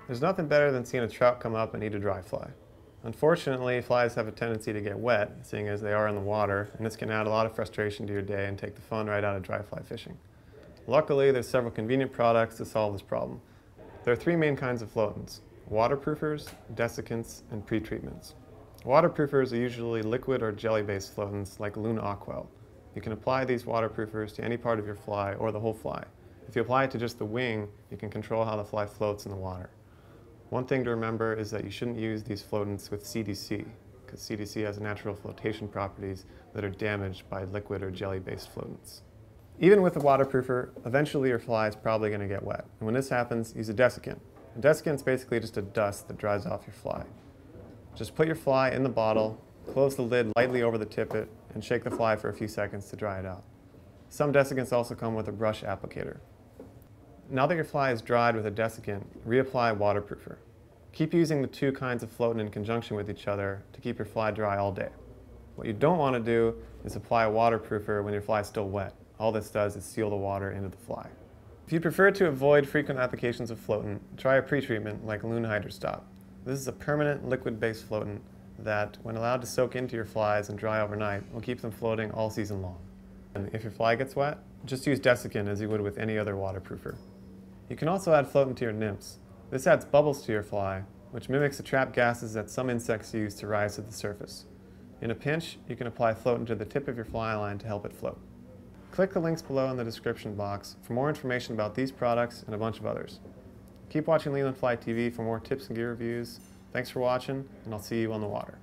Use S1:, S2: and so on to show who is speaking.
S1: There's nothing better than seeing a trout come up and eat a dry fly. Unfortunately, flies have a tendency to get wet, seeing as they are in the water, and this can add a lot of frustration to your day and take the fun right out of dry fly fishing. Luckily, there's several convenient products to solve this problem. There are three main kinds of floatants: waterproofers, desiccants, and pretreatments. Waterproofers are usually liquid or jelly-based floatants like Luna Aquel. You can apply these waterproofers to any part of your fly or the whole fly. If you apply it to just the wing, you can control how the fly floats in the water. One thing to remember is that you shouldn't use these floatants with CDC, because CDC has natural flotation properties that are damaged by liquid or jelly-based floatants. Even with a waterproofer, eventually your fly is probably going to get wet. And when this happens, use a desiccant. A desiccant is basically just a dust that dries off your fly. Just put your fly in the bottle, close the lid lightly over the tippet, and shake the fly for a few seconds to dry it out. Some desiccants also come with a brush applicator. Now that your fly is dried with a desiccant, reapply waterproofer. Keep using the two kinds of floatant in conjunction with each other to keep your fly dry all day. What you don't want to do is apply a waterproofer when your fly is still wet. All this does is seal the water into the fly. If you prefer to avoid frequent applications of floatant, try a pretreatment like Loon Hider Stop. This is a permanent liquid-based floatant that, when allowed to soak into your flies and dry overnight, will keep them floating all season long. And if your fly gets wet, just use desiccant as you would with any other waterproofer. You can also add floatant to your nymphs. This adds bubbles to your fly, which mimics the trap gases that some insects use to rise to the surface. In a pinch, you can apply floatant to the tip of your fly line to help it float. Click the links below in the description box for more information about these products and a bunch of others. Keep watching Leland Fly TV for more tips and gear reviews. Thanks for watching, and I'll see you on the water.